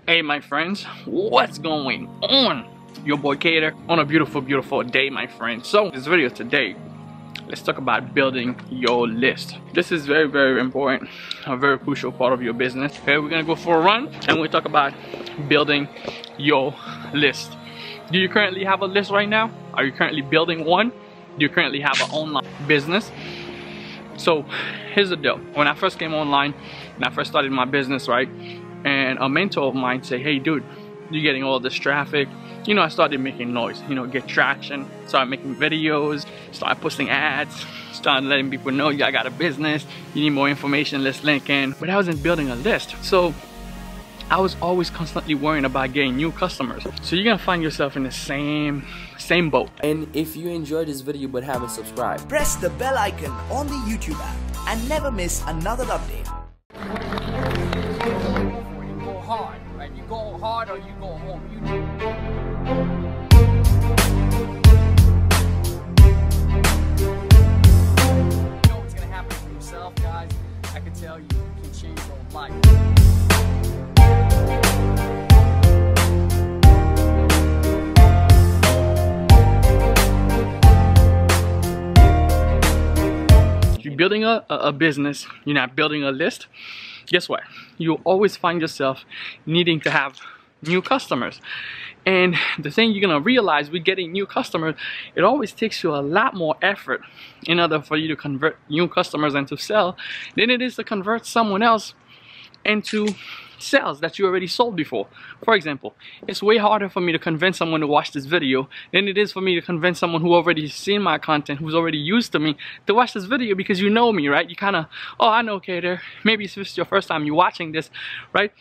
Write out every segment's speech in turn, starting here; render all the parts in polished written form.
Hey my friends, what's going on? Your boy Keder on a beautiful day, my friends. So this video today, let's talk about building your list. This is very important, a very crucial part of your business. Okay, we're gonna go for a run and we'll talk about building your list. Do you currently have a list right now? Are you currently building one? Do you currently have an online business? So here's the deal. When I first came online and I first started my business, right, and a mentor of mine said, hey dude, you're getting all this traffic. You know, I started making noise, you know, get traction, started making videos, started posting ads, started letting people know, yeah, I got a business, you need more information, let's link in. But I wasn't building a list. So I was always constantly worrying about getting new customers. So you're gonna find yourself in the same boat. And if you enjoyed this video but haven't subscribed, press the bell icon on the YouTube app and never miss another update. Hard, right? You go hard or you go home. You know what's gonna happen for yourself, guys. I can tell you can change your life. If you're building a business, you're not building a list, guess what? You'll always find yourself needing to have new customers. And the thing you're gonna realize with getting new customers, it always takes you a lot more effort in order for you to convert new customers and to sell than it is to convert someone else into sales that you already sold before. For example, it's way harder for me to convince someone to watch this video than it is for me to convince someone who already seen my content, who's already used to me, to watch this video, because you know me, right? You kind of, oh, I know Keder. Maybe it's your first time you're watching this, right?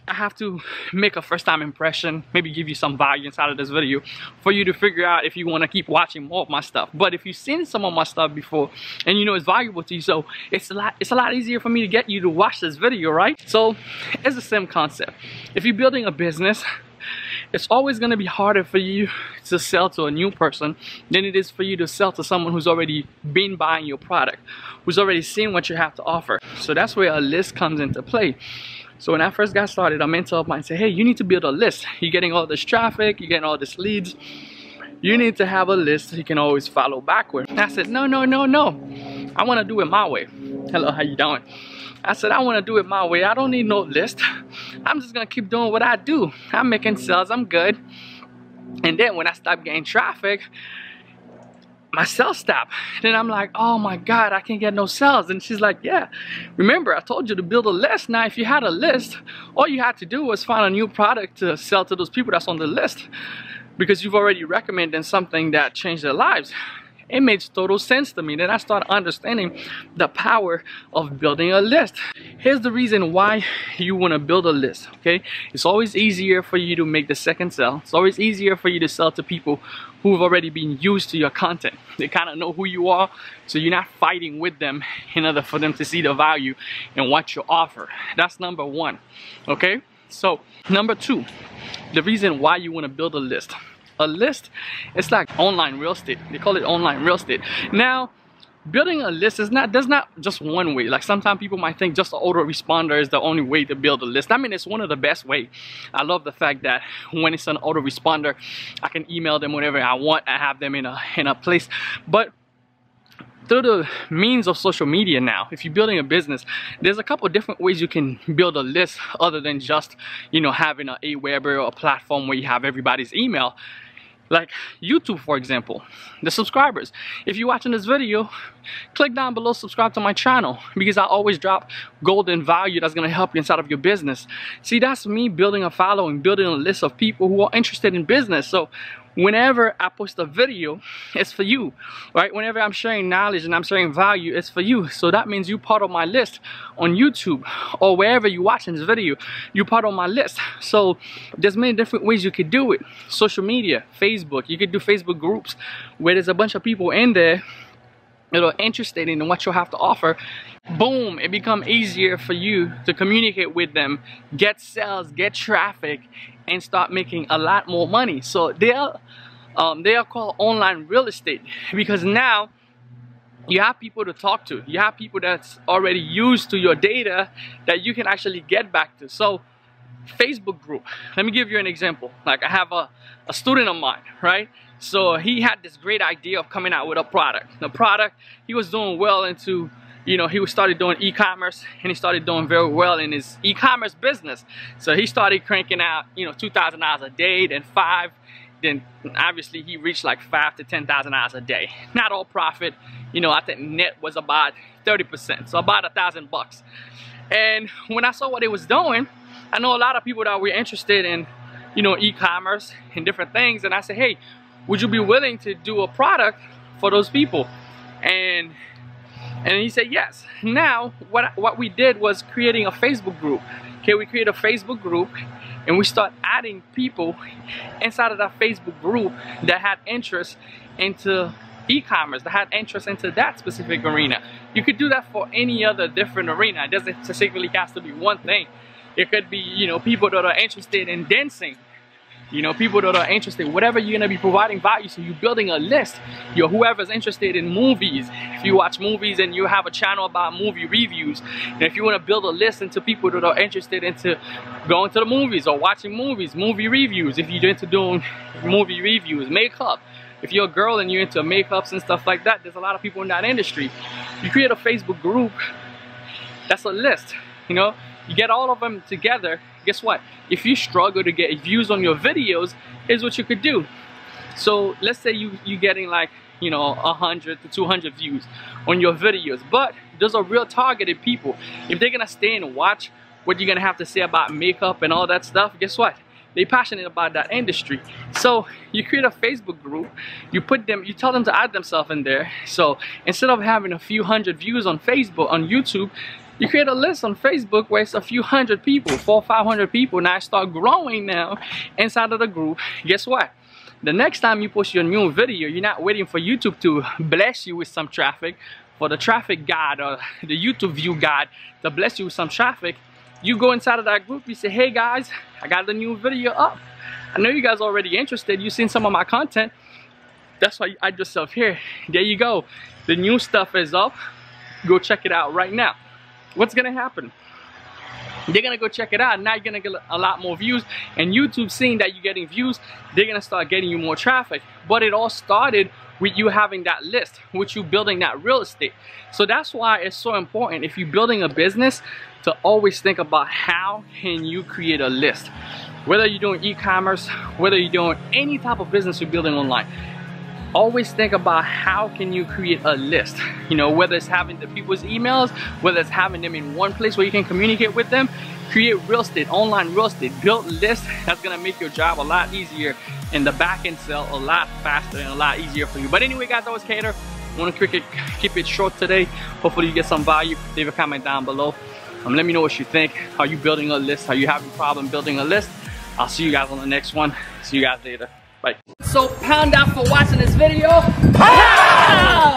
I have to make a first-time impression, maybe give you some value inside of this video for you to figure out if you want to keep watching more of my stuff. But if you've seen some of my stuff before and you know it's valuable to you, so it's a lot easier for me to get you to watch this video, right? So it's the same concept. If you're building a business, it's always going to be harder for you to sell to a new person than it is for you to sell to someone who's already been buying your product, who's already seen what you have to offer. So that's where a list comes into play. So when I first got started, a mentor of mine said, hey, you need to build a list. You're getting all this traffic, you're getting all these leads. You need to have a list so you can always follow backward. And I said, no. I want to do it my way. Hello, how you doing? I said, I want to do it my way. I don't need no list. I'm just going to keep doing what I do. I'm making sales, I'm good. And then when I stopped getting traffic, my sales stopped. Then I'm like, oh my God, I can't get no sales. And she's like, yeah, remember I told you to build a list. Now if you had a list, all you had to do was find a new product to sell to those people that's on the list, because you've already recommended something that changed their lives. It made total sense to me. Then I started understanding the power of building a list. Here's the reason why you want to build a list, okay? It's always easier for you to make the second sell. It's always easier for you to sell to people who've already been used to your content. They kind of know who you are, so you're not fighting with them in order for them to see the value in what you offer. That's number one, okay? So number two, the reason why you want to build a list. A list, it's like online real estate. They call it online real estate. Now, building a list is there's not just one way. Like sometimes people might think just an autoresponder is the only way to build a list. I mean, it's one of the best ways. I love the fact that when it's an autoresponder, I can email them whenever I want. I have them in a place. But through the means of social media now, if you're building a business, there's a couple different ways you can build a list other than just, you know, having a Aweber or a platform where you have everybody's email. Like YouTube, for example, the subscribers. If you're watching this video, click down below, subscribe to my channel, because I always drop golden value that's going to help you inside of your business. See, that's me building a following, building a list of people who are interested in business. So whenever I post a video, it's for you, right? Whenever I'm sharing knowledge and I'm sharing value, it's for you. So that means you're part of my list on YouTube or wherever you're watching this video, you're part of my list. So there's many different ways you could do it. Social media, Facebook, you could do Facebook groups where there's a bunch of people in there that are interested in what you have to offer. Boom, it becomes easier for you to communicate with them, get sales, get traffic, and start making a lot more money. So they are called online real estate, because now you have people to talk to. You have people that's already used to your data that you can actually get back to. So Facebook group. Let me give you an example. Like I have a student of mine, right? So he had this great idea of coming out with a product. The product, he was doing well into, you know, he started doing e-commerce, and he started doing very well in his e-commerce business. So he started cranking out, you know, $2,000 a day, then $5,000, then obviously he reached like $5,000 to $10,000 a day. Not all profit, you know, I think net was about 30%, so about $1,000. And when I saw what he was doing, I know a lot of people that were interested in, you know, e-commerce and different things, and I said, hey, would you be willing to do a product for those people? And he said yes. Now what we did was creating a Facebook group. Okay, we created a Facebook group, and we start adding people inside of that Facebook group that had interest into e-commerce, that had interest into that specific arena. You could do that for any other different arena. It doesn't specifically have to be one thing. It could be, you know, people that are interested in dancing, you know, people that are interested, whatever you're gonna be providing value. So you're building a list. You're whoever's interested in movies. If you watch movies and you have a channel about movie reviews, and if you want to build a list into people that are interested into going to the movies or watching movies, movie reviews. If you're into doing movie reviews, makeup. If you're a girl and you're into makeups and stuff like that, there's a lot of people in that industry. You create a Facebook group. That's a list, you know. You get all of them together. Guess what? If you struggle to get views on your videos, here's what you could do. So let's say you're getting like, you know, 100 to 200 views on your videos, but those are real targeted people. If they're gonna stay and watch what you're gonna have to say about makeup and all that stuff, guess what? They're passionate about that industry. So you create a Facebook group, you tell them to add themselves in there. So instead of having a few hundred views on Facebook, on YouTube, you create a list on Facebook where it's a few hundred people, 400 or 500 people. Now I start growing now inside of the group. Guess what? The next time you post your new video, you're not waiting for YouTube to bless you with some traffic, for the traffic god or the YouTube view god to bless you with some traffic. You go inside of that group, you say, hey guys, I got the new video up. I know you guys are already interested. You've seen some of my content. That's why you add yourself here. There you go. The new stuff is up. Go check it out right now. What's gonna happen? They're gonna go check it out. Now you're gonna get a lot more views, and YouTube seeing that you're getting views, they're gonna start getting you more traffic. But it all started with you having that list, with you building that real estate. So that's why it's so important, if you're building a business, to always think about how can you create a list. Whether you're doing e-commerce, whether you're doing any type of business you're building online, always think about how can you create a list. You know, whether it's having the people's emails, whether it's having them in one place where you can communicate with them. Create real estate, online real estate, build lists. That's gonna make your job a lot easier, and the back end sell a lot faster and a lot easier for you. But anyway guys, that was Keder. I want to keep it short today. Hopefully you get some value. Leave a comment down below. Let me know what you think. Are you building a list? Are you having a problem building a list? I'll see you guys on the next one. See you guys later. Bye. So pound out for watching this video. Pow!